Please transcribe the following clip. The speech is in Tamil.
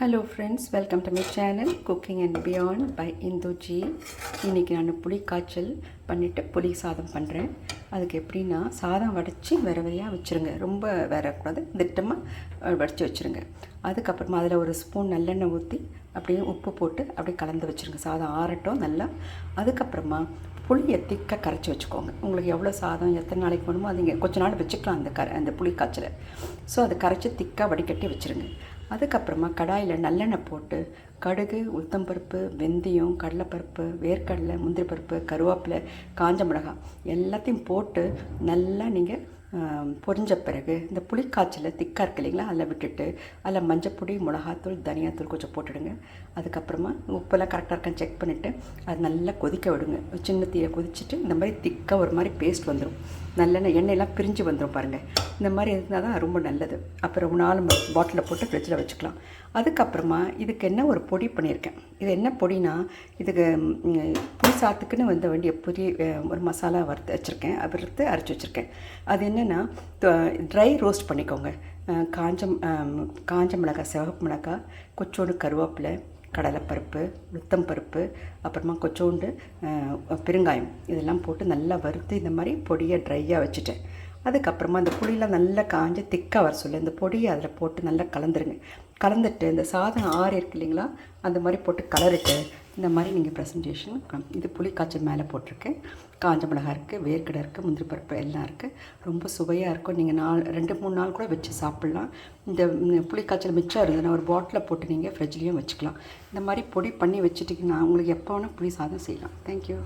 Hello friends, welcome to my channel cooking and beyond by Indhuji. இன்றைக்கி நான் புளி காய்ச்சல் பண்ணிவிட்டு புளி சாதம் பண்ணுறேன். அதுக்கு எப்படின்னா, சாதம் வடித்து வெறையாக வச்சுருங்க. ரொம்ப வேறக்கூடாது, திட்டமாக வடித்து வச்சுருங்க. அதுக்கப்புறமா அதில் ஒரு ஸ்பூன் நல்லெண்ணெய் ஊற்றி அப்படியே உப்பு போட்டு அப்படியே கலந்து வச்சுருங்க. சாதம் ஆறட்டும் நல்லா. அதுக்கப்புறமா புளியை திக்காக கரைச்சி வச்சுக்கோங்க. உங்களுக்கு எவ்வளோ சாதம் எத்தனை நாளைக்கு வேணுமோ அது நீங்கள் கொஞ்ச நாள் வச்சுக்கலாம் அந்த புளி காய்ச்சலை. ஸோ அதை கரைச்சி திக்காக வடிகட்டி வச்சுருங்க. அதுக்கப்புறமா கடாயில் நல்லெண்ணெய் போட்டு கடுகு, உளுத்தம்பருப்பு, வெந்தயம், கடலைப்பருப்பு, வேர்க்கடலை, முந்திரி பருப்பு, கருவேப்பிலை, காஞ்ச மிளகாய் எல்லாத்தையும் போட்டு நல்லா நீங்கள் பொரிஞ்ச பிறகு இந்த புளிக்காய்ச்சல் திக்காக இருக்கு இல்லைங்களா, அதில் விட்டுட்டு அதில் மஞ்சப்பொடி, மிளகாத்தூள், தனியாத்தூள் கொஞ்சம் போட்டுடுங்க. அதுக்கப்புறமா உப்பெல்லாம் கரெக்டாக இருக்கான்னு செக் பண்ணிவிட்டு அது நல்லா கொதிக்க விடுங்க. சின்ன தீயை கொதிச்சுட்டு இந்த மாதிரி திக்காக ஒரு மாதிரி பேஸ்ட் வந்துடும். நல்லெண்ணெய் எண்ணெயெல்லாம் பிரிஞ்சு வந்துடும் பாருங்கள். இந்த மாதிரி இருந்தால் தான் ரொம்ப நல்லது. அப்புறம் 4 பாட்டிலில் போட்டு ஃப்ரிட்ஜில் வச்சுக்கலாம். அதுக்கப்புறமா இதுக்கு என்ன ஒரு பொடி பண்ணியிருக்கேன். இது என்ன பொடினா, இதுக்கு புளி சாத்துக்குன்னு வந்த வேண்டிய பொடி ஒரு மசாலா வறுத்து வச்சுருக்கேன், வறுத்து அரைச்சி வச்சுருக்கேன். அது என்னென்னா, ட்ரை ரோஸ்ட் பண்ணிக்கோங்க. காஞ்ச மிளகாய், சிவப்பு மிளகாய், கொஞ்சோண்டு கருவேப்பிலை, கடலைப்பருப்பு, உளுத்தம்பருப்பு, அப்புறமா கொஞ்சோண்டு பெருங்காயம் இதெல்லாம் போட்டு நல்லா வறுத்து இந்த மாதிரி பொடியை ட்ரையாக வச்சுட்டேன். அதுக்கப்புறமா இந்த புளியெலாம் நல்லா காஞ்சி திக்காக வர சொல்லி இந்த பொடியை அதில் போட்டு நல்லா கலந்துருங்க. கலந்துட்டு இந்த சாதம் ஆறு இருக்கு இல்லைங்களா, அந்த மாதிரி போட்டு கலரிட்டு இந்த மாதிரி நீங்கள் ப்ரெசன்டேஷன். இது புளி காய்ச்சல் மேலே போட்டிருக்கேன். காஞ்ச மிளகாய் இருக்குது, வேர்க்கடை இருக்குது, முந்திரி பருப்பு எல்லாம் இருக்குது. ரொம்ப சுவையாக இருக்கும். நீங்கள் 2-3 நாள் கூட வச்சு சாப்பிட்லாம். இந்த புளி காய்ச்சல் மிச்சம் இருந்ததுன்னா ஒரு பாட்டிலில் போட்டு நீங்கள் ஃப்ரிட்ஜ்லேயும் வச்சுக்கலாம். இந்த மாதிரி பொடி பண்ணி வச்சுட்டிங்கன்னா உங்களுக்கு எப்போ வேணால் புளி சாதம் செய்யலாம். தேங்க்யூ.